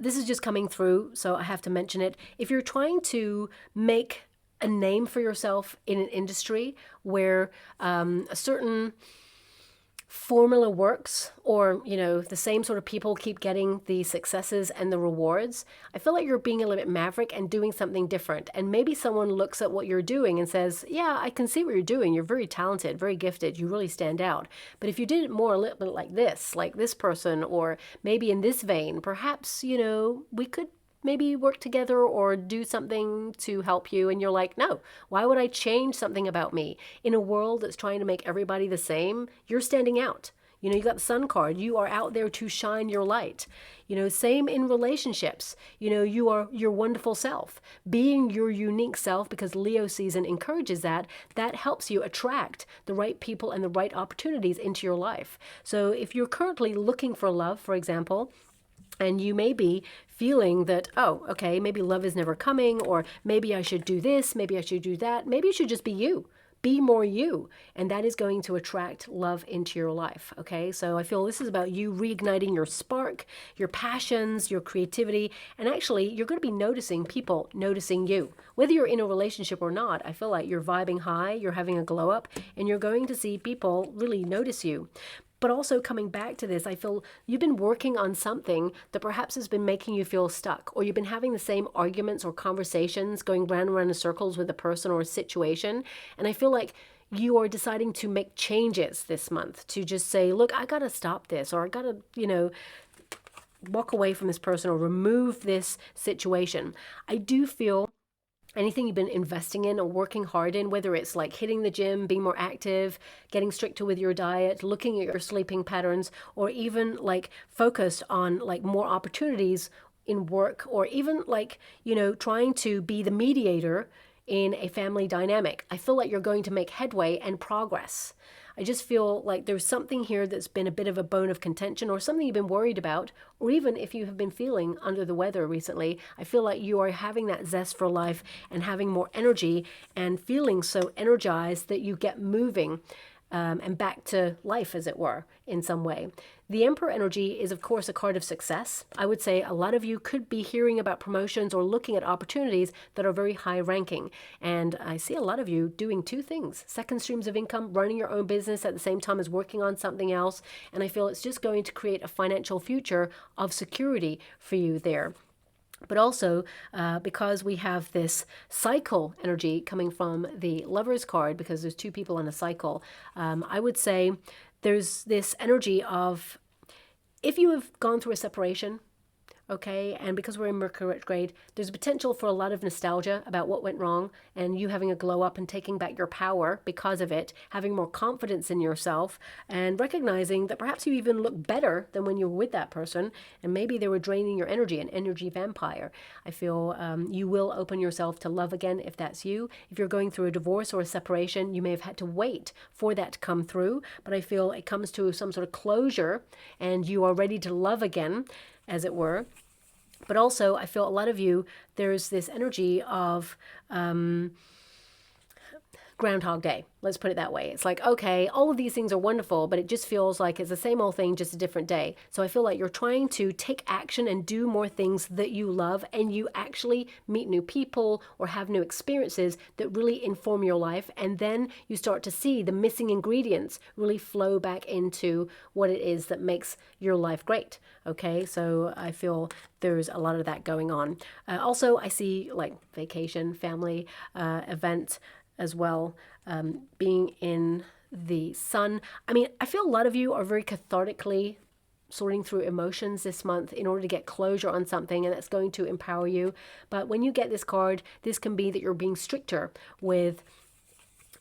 this is just coming through, so I have to mention it. If you're trying to make a name for yourself in an industry where a certain formula works, or, the same sort of people keep getting the successes and the rewards, I feel like you're being a little bit maverick and doing something different. And maybe someone looks at what you're doing and says, yeah, I can see what you're doing. You're very talented, very gifted. You really stand out. But if you did it more a little bit like this person, or maybe in this vein, perhaps, we could maybe work together or do something to help you. And you're like, no, why would I change something about me? In a world that's trying to make everybody the same, you're standing out. You got the Sun card. You are out there to shine your light. Same in relationships. You are your wonderful self. Being your unique self, because Leo season encourages that helps you attract the right people and the right opportunities into your life. So if you're currently looking for love, for example, and you may be feeling that, oh, okay, maybe love is never coming, or maybe I should do this, maybe I should do that. Maybe you should just be you. Be more you. And that is going to attract love into your life. Okay, so I feel this is about you reigniting your spark, your passions, your creativity. And actually, you're going to be noticing people noticing you. Whether you're in a relationship or not, I feel like you're vibing high, you're having a glow up, and you're going to see people really notice you. But also coming back to this, I feel you've been working on something that perhaps has been making you feel stuck, or you've been having the same arguments or conversations going round and round in circles with a person or a situation. And I feel like you are deciding to make changes this month, to just say, look, I got to stop this, or I got to, walk away from this person or remove this situation. I do feel anything you've been investing in or working hard in, whether it's like hitting the gym, being more active, getting stricter with your diet, looking at your sleeping patterns, or even like focused on like more opportunities in work, or even like, trying to be the mediator in a family dynamic. I feel like you're going to make headway and progress. I just feel like there's something here that's been a bit of a bone of contention, or something you've been worried about, or even if you have been feeling under the weather recently, I feel like you are having that zest for life and having more energy and feeling so energized that you get moving and back to life, as it were, in some way. The Emperor energy is, of course, a card of success. I would say a lot of you could be hearing about promotions or looking at opportunities that are very high ranking. And I see a lot of you doing two things: second streams of income, running your own business at the same time as working on something else. And I feel it's just going to create a financial future of security for you there. But also, because we have this cycle energy coming from the Lovers card, because there's two people in a cycle, I would say there's this energy of, if you have gone through a separation, okay, and because we're in Mercury retrograde, there's a potential for a lot of nostalgia about what went wrong, and you having a glow up and taking back your power because of it, having more confidence in yourself, and recognizing that perhaps you even look better than when you were with that person, and maybe they were draining your energy, an energy vampire. I feel you will open yourself to love again if that's you. If you're going through a divorce or a separation, you may have had to wait for that to come through, but I feel it comes to some sort of closure, and you are ready to love again, as it were. But also, I feel a lot of you, there's this energy of Groundhog Day. Let's put it that way. It's like, okay, all of these things are wonderful, but it just feels like it's the same old thing, just a different day. So I feel like you're trying to take action and do more things that you love, and you actually meet new people or have new experiences that really inform your life. And then you start to see the missing ingredients really flow back into what it is that makes your life great. Okay, so I feel there's a lot of that going on. Also, I see like vacation, family, event, as well, being in the sun. I mean, I feel a lot of you are very cathartically sorting through emotions this month in order to get closure on something, and that's going to empower you. But when you get this card, this can be that you're being stricter with,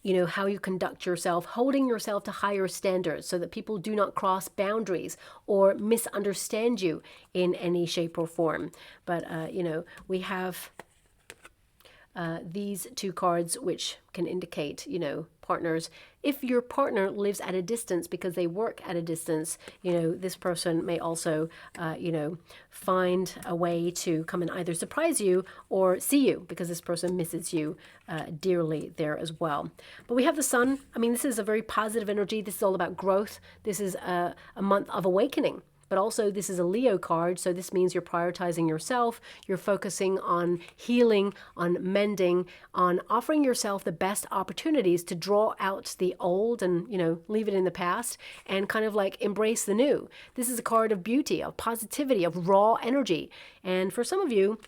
you know, how you conduct yourself, holding yourself to higher standards so that people do not cross boundaries or misunderstand you in any shape or form. But, you know, we have these two cards, which can indicate, you know, partners. If your partner lives at a distance because they work at a distance, you know, this person may also, you know, find a way to come and either surprise you or see you, because this person misses you dearly there as well. But we have the sun. I mean, this is a very positive energy. This is all about growth. This is a month of awakening. But also, this is a Leo card, so this means you're prioritizing yourself, you're focusing on healing, on mending, on offering yourself the best opportunities to draw out the old and, you know, leave it in the past and kind of like embrace the new. This is a card of beauty, of positivity, of raw energy. And for some of you,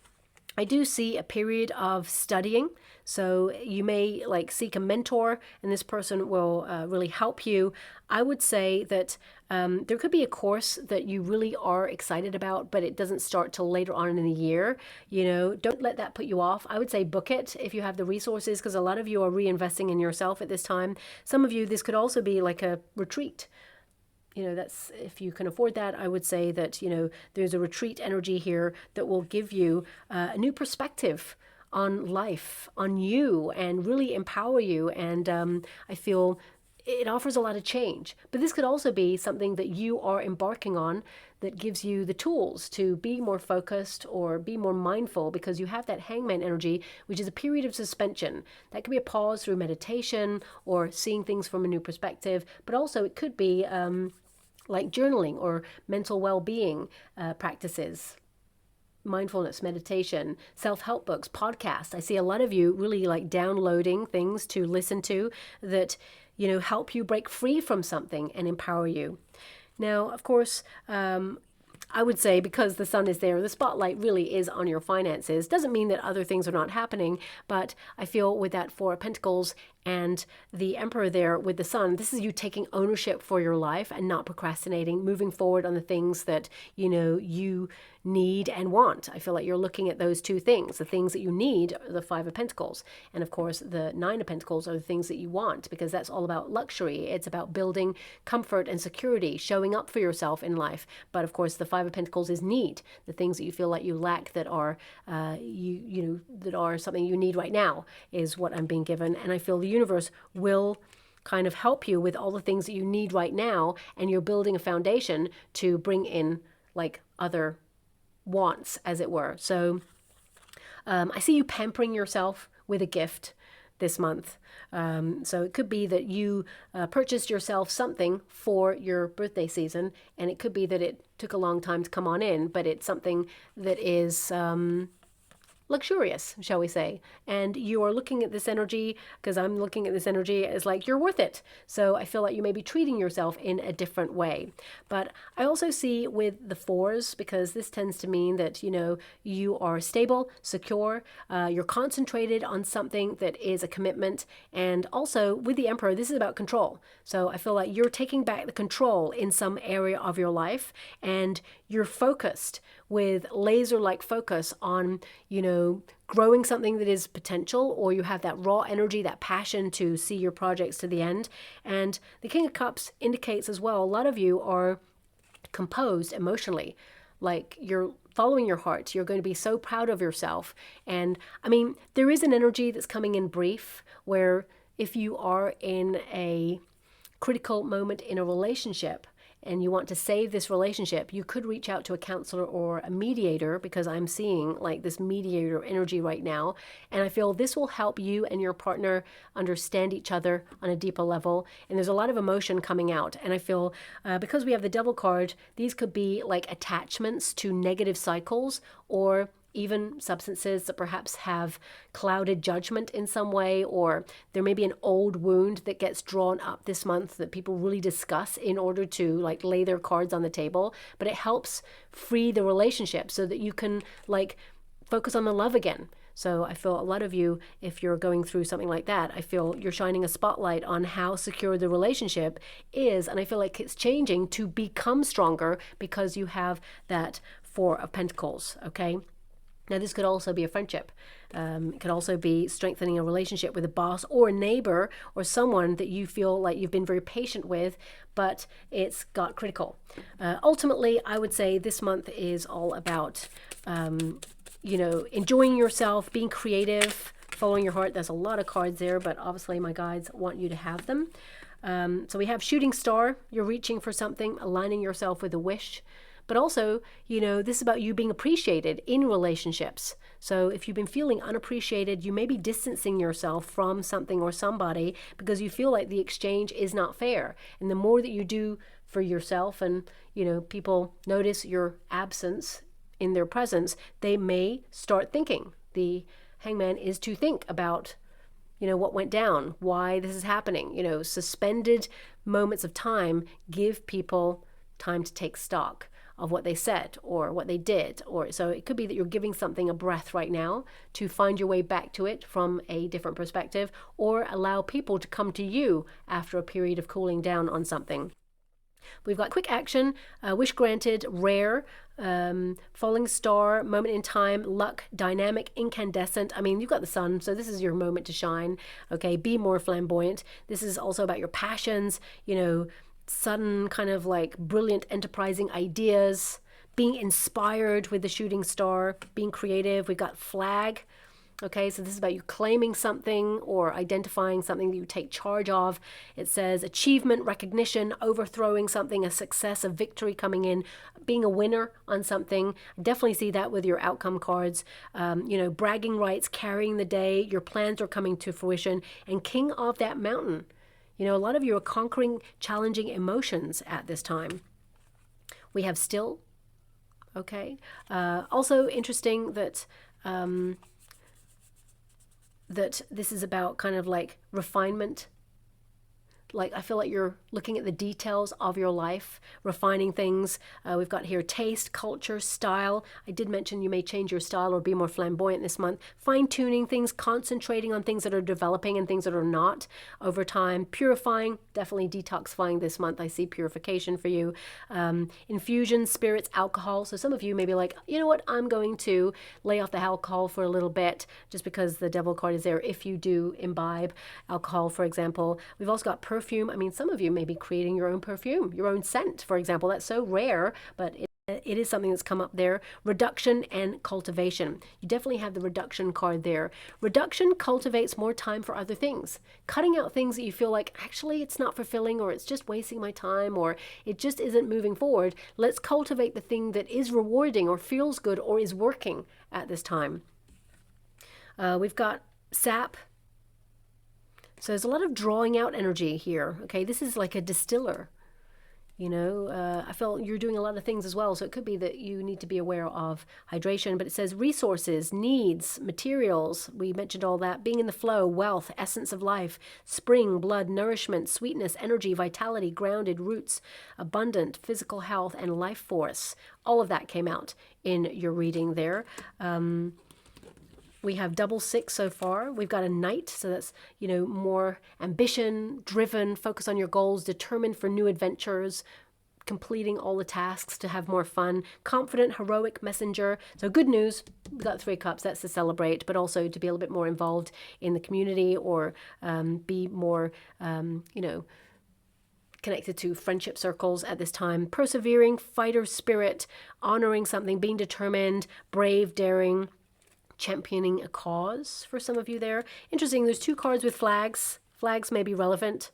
I do see a period of studying. So you may like seek a mentor, and this person will really help you. I would say that there could be a course that you really are excited about, but it doesn't start till later on in the year. You know, don't let that put you off. I would say book it if you have the resources, because a lot of you are reinvesting in yourself at this time. Some of you, this could also be like a retreat. You know, that's, if you can afford that, I would say that, you know, there's a retreat energy here that will give you a new perspective on life, on you, and really empower you. And I feel it offers a lot of change. But this could also be something that you are embarking on that gives you the tools to be more focused or be more mindful, because you have that hangman energy, which is a period of suspension. That could be a pause through meditation or seeing things from a new perspective, but also it could be like journaling or mental well-being practices, mindfulness, meditation, self-help books, podcasts. I see a lot of you really like downloading things to listen to that, you know, help you break free from something and empower you. Now, of course, I would say, because the sun is there, the spotlight really is on your finances. Doesn't mean that other things are not happening, but I feel with that Four of Pentacles and the Emperor there with the sun, this is you taking ownership for your life and not procrastinating, moving forward on the things that, you know, you need and want. I feel like you're looking at those two things. The things that you need are the Five of Pentacles. And of course, the Nine of Pentacles are the things that you want, because that's all about luxury. It's about building comfort and security, showing up for yourself in life. But of course, the Five of Pentacles is need, the things that you feel like you lack that are, you know, that are something you need right now is what I'm being given. And I feel the universe will kind of help you with all the things that you need right now, and you're building a foundation to bring in like other wants, as it were. So I see you pampering yourself with a gift this month. So it could be that you purchased yourself something for your birthday season, and it could be that it took a long time to come on in, but it's something that is luxurious, shall we say. And you are looking at this energy, because I'm looking at this energy as like you're worth it. So I feel like you may be treating yourself in a different way. But I also see with the fours, because this tends to mean that, you know, you are stable, secure, you're concentrated on something that is a commitment. And also with the Emperor, this is about control. So I feel like you're taking back the control in some area of your life, and you're focused with laser-like focus on, you know, growing something that is potential, or you have that raw energy, that passion to see your projects to the end. And the King of Cups indicates as well, a lot of you are composed emotionally, like you're following your heart. You're going to be so proud of yourself. And I mean, there is an energy that's coming in brief, where if you are in a critical moment in a relationship and you want to save this relationship, you could reach out to a counselor or a mediator, because I'm seeing like this mediator energy right now. And I feel this will help you and your partner understand each other on a deeper level. And there's a lot of emotion coming out. And I feel because we have the Devil card, these could be like attachments to negative cycles, or even substances that perhaps have clouded judgment in some way, or there may be an old wound that gets drawn up this month that people really discuss in order to like lay their cards on the table. But it helps free the relationship so that you can like focus on the love again. So I feel a lot of you, if you're going through something like that, I feel you're shining a spotlight on how secure the relationship is. And I feel like it's changing to become stronger because you have that Four of Pentacles, okay? Now, this could also be a friendship. It could also be strengthening a relationship with a boss or a neighbor or someone that you feel like you've been very patient with, but it's got critical. Ultimately, I would say this month is all about, you know, enjoying yourself, being creative, following your heart. There's a lot of cards there, but obviously my guides want you to have them. So we have Shooting Star. You're reaching for something, aligning yourself with a wish. But also, you know, this is about you being appreciated in relationships. So if you've been feeling unappreciated, you may be distancing yourself from something or somebody because you feel like the exchange is not fair. And the more that you do for yourself, and, you know, people notice your absence in their presence, they may start thinking. The Hangman is to think about, you know, what went down, why this is happening. You know, suspended moments of time give people time to take stock of what they said or what they did. Or so it could be that you're giving something a breath right now to find your way back to it from a different perspective, or allow people to come to you after a period of cooling down on something. We've got quick action, wish granted, rare, falling star, moment in time, luck, dynamic, incandescent. I mean, you've got the sun, so this is your moment to shine. Okay, be more flamboyant. This is also about your passions, you know, sudden kind of like brilliant enterprising ideas, being inspired with the Shooting Star, being creative. We've got flag. Okay, so this is about you claiming something or identifying something that you take charge of. It says achievement, recognition, overthrowing something, a success, a victory coming in, being a winner on something. I definitely see that with your outcome cards. You know, bragging rights, carrying the day, your plans are coming to fruition, and king of that mountain. You know, a lot of you are conquering challenging emotions at this time. We have still, okay. Also interesting that that this is about kind of like refinement. Like, I feel like you're looking at the details of your life, refining things. We've got here taste, culture, style. I did mention you may change your style or be more flamboyant this month. Fine-tuning things, concentrating on things that are developing and things that are not over time. Purifying, definitely detoxifying this month. I see purification for you. Infusion, spirits, alcohol. So some of you may be like, you know what, I'm going to lay off the alcohol for a little bit just because the Devil card is there if you do imbibe alcohol, for example. We've also got perfume. I mean, some of you may be creating your own perfume, your own scent, for example. That's so rare, but it is something that's come up there. Reduction and cultivation. You definitely have the reduction card there. Reduction cultivates more time for other things. Cutting out things that you feel like, actually, it's not fulfilling, or it's just wasting my time, or it just isn't moving forward. Let's cultivate the thing that is rewarding or feels good or is working at this time. We've got sap. So there's a lot of drawing out energy here. Okay, this is like a distiller. I feel you're doing a lot of things as well. So it could be that you need to be aware of hydration, but it says resources, needs, materials. We mentioned all that. Being in the flow, wealth, essence of life, spring, blood, nourishment, sweetness, energy, vitality, grounded, roots, abundant, physical health, and life force. All of that came out in your reading there. We have double six so far. We've got a knight, so that's, more ambition, driven, focus on your goals, determined for new adventures, completing all the tasks to have more fun, confident, heroic, messenger. So good news, we've got 3 cups, that's to celebrate, but also to be a little bit more involved in the community or be more, connected to friendship circles at this time. Persevering, fighter spirit, honoring something, being determined, brave, daring, championing a cause for some of you there. Interesting, there's 2 cards with flags. Flags may be relevant.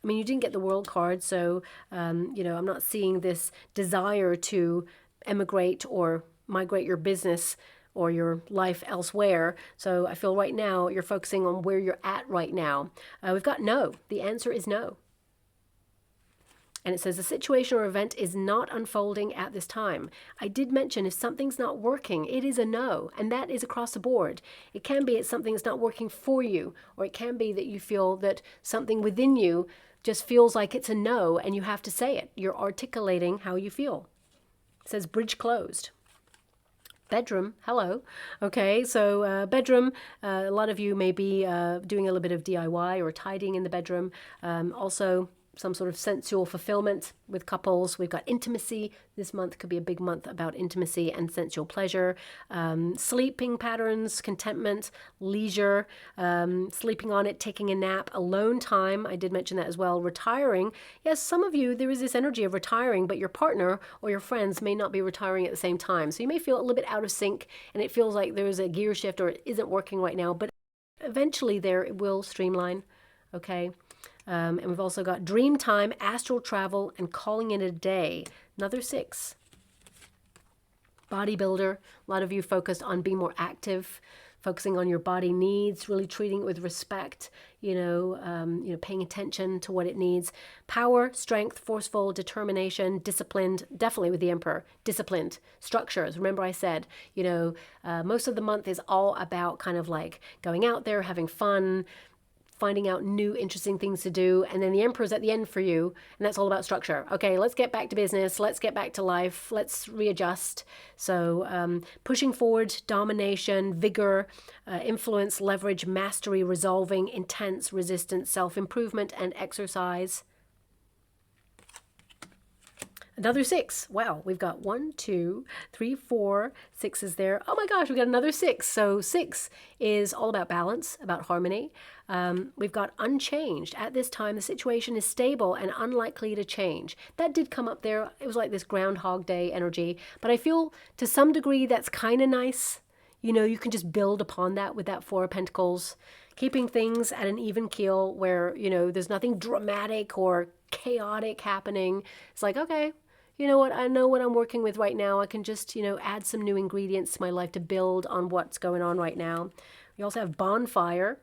I mean, you didn't get the world card, so, I'm not seeing this desire to emigrate or migrate your business or your life elsewhere. So I feel right now you're focusing on where you're at right now. We've got no. The answer is no. And it says the situation or event is not unfolding at this time. I did mention if something's not working, it is a no. And that is across the board. It can be it's something that's not working for you, or it can be that you feel that something within you just feels like it's a no and you have to say it. You're articulating how you feel. It says bridge closed. Bedroom, hello. Okay, so bedroom, a lot of you may be doing a little bit of DIY or tidying in the bedroom. Also, some sort of sensual fulfillment with couples. We've got intimacy. This month could be a big month about intimacy and sensual pleasure. Sleeping patterns, contentment, leisure, sleeping on it, taking a nap, alone time. I did mention that as well. Retiring. Yes, some of you, there is this energy of retiring, but your partner or your friends may not be retiring at the same time. So you may feel a little bit out of sync and it feels like there is a gear shift or it isn't working right now, but eventually there it will streamline. Okay. And we've also got dream time, astral travel, and calling it a day. Another 6. Bodybuilder. A lot of you focused on being more active, focusing on your body needs, really treating it with respect, paying attention to what it needs. Power, strength, forceful, determination, disciplined, definitely with the Emperor, disciplined, structures. Remember I said, most of the month is all about kind of like going out there, having fun, finding out new interesting things to do, and then the Emperor's at the end for you, and that's all about structure. Okay, let's get back to business, let's get back to life, let's readjust. So pushing forward, domination, vigor, influence, leverage, mastery, resolving, intense, resistance, self-improvement, and exercise. Another 6. Wow, we've got 1, 2, 3, 4, 6 is there. Oh my gosh, we got another 6. So 6 is all about balance, about harmony. We've got unchanged. At this time, the situation is stable and unlikely to change. That did come up there. It was like this Groundhog Day energy. But I feel to some degree that's kind of nice. You can just build upon that with that 4 of Pentacles. Keeping things at an even keel where, there's nothing dramatic or chaotic happening. It's like, okay, you know what? I know what I'm working with right now. I can just, add some new ingredients to my life to build on what's going on right now. We also have bonfire.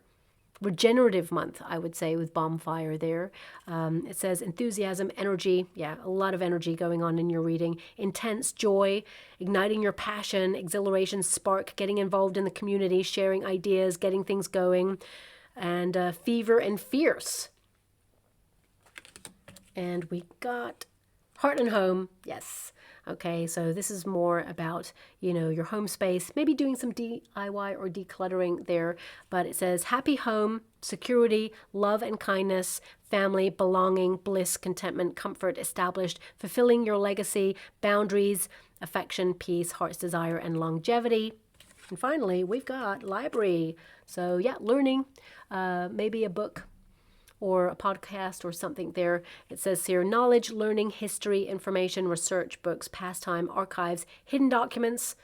Regenerative month, I would say, with bonfire there. It says enthusiasm, energy. Yeah, a lot of energy going on in your reading. Intense joy, igniting your passion, exhilaration, spark, getting involved in the community, sharing ideas, getting things going. And fever and fierce. And we got heart and home. Yes. Okay, so this is more about, your home space, maybe doing some DIY or decluttering there. But it says happy home, security, love and kindness, family, belonging, bliss, contentment, comfort, established, fulfilling your legacy, boundaries, affection, peace, heart's desire, and longevity. And finally, we've got library. So yeah, learning, maybe a book or a podcast or something there. It says here, knowledge, learning, history, information, research, books, pastime, archives, hidden documents,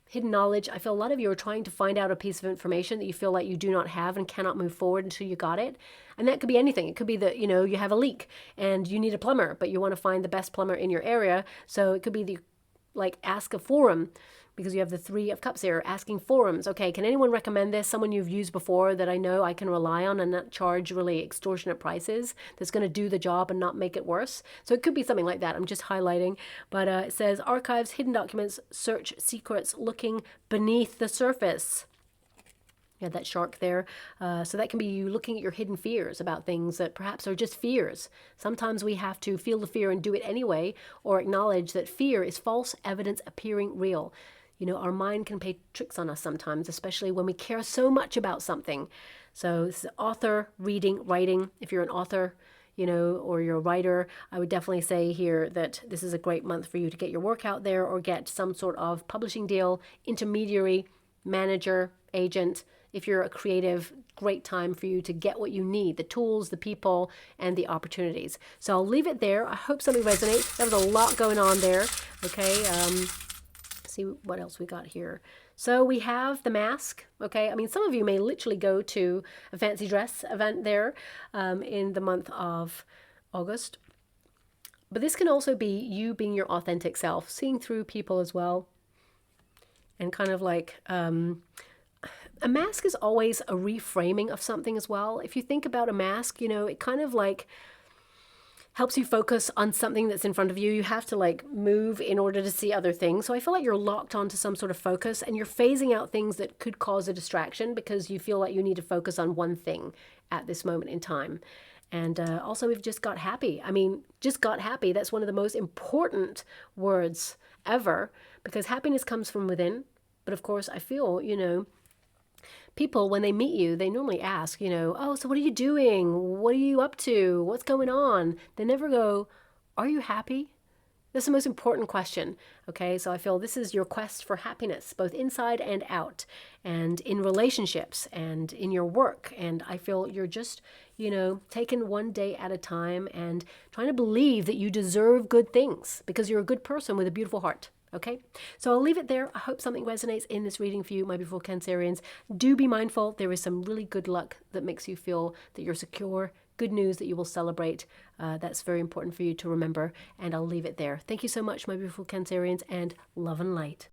hidden knowledge. I feel a lot of you are trying to find out a piece of information that you feel like you do not have and cannot move forward until you got it. And that could be anything. It could be that, you have a leak and you need a plumber, but you want to find the best plumber in your area. So it could be ask a forum because you have the Three of Cups here, asking forums. Okay, can anyone recommend this? Someone you've used before that I know I can rely on and not charge really extortionate prices, that's going to do the job and not make it worse. So it could be something like that. I'm just highlighting. But it says archives, hidden documents, search secrets, looking beneath the surface. You had that shark there. So that can be you looking at your hidden fears about things that perhaps are just fears. Sometimes we have to feel the fear and do it anyway, or acknowledge that fear is false evidence appearing real. You know, our mind can play tricks on us sometimes, especially when we care so much about something. So this is author, reading, writing. If you're an author, you know, or you're a writer, I would definitely say here that this is a great month for you to get your work out there or get some sort of publishing deal, intermediary, manager, agent. If you're a creative, great time for you to get what you need, the tools, the people, and the opportunities. So I'll leave it there. I hope something resonates. There was a lot going on there. Okay. See what else we got here. So we have the mask. Okay. I mean, some of you may literally go to a fancy dress event there in the month of August. But this can also be you being your authentic self, seeing through people as well. And kind of like... a mask is always a reframing of something as well. If you think about a mask, you know, it kind of like helps you focus on something that's in front of you. You have to like move in order to see other things. So I feel like you're locked onto some sort of focus and you're phasing out things that could cause a distraction because you feel like you need to focus on one thing at this moment in time. And also we've just got happy. I mean, just got happy. That's one of the most important words ever because happiness comes from within. But of course, I feel, you know, people, when they meet you, they normally ask, you know, oh, so what are you doing? What are you up to? What's going on? They never go, are you happy? That's the most important question. Okay, so I feel this is your quest for happiness, both inside and out, and in relationships and in your work. And I feel you're just, you know, taking one day at a time and trying to believe that you deserve good things because you're a good person with a beautiful heart. Okay, so I'll leave it there. I hope something resonates in this reading for you, my beautiful Cancerians. Do be mindful. There is some really good luck that makes you feel that you're secure. Good news that you will celebrate. That's very important for you to remember. And I'll leave it there. Thank you so much, my beautiful Cancerians, and love and light.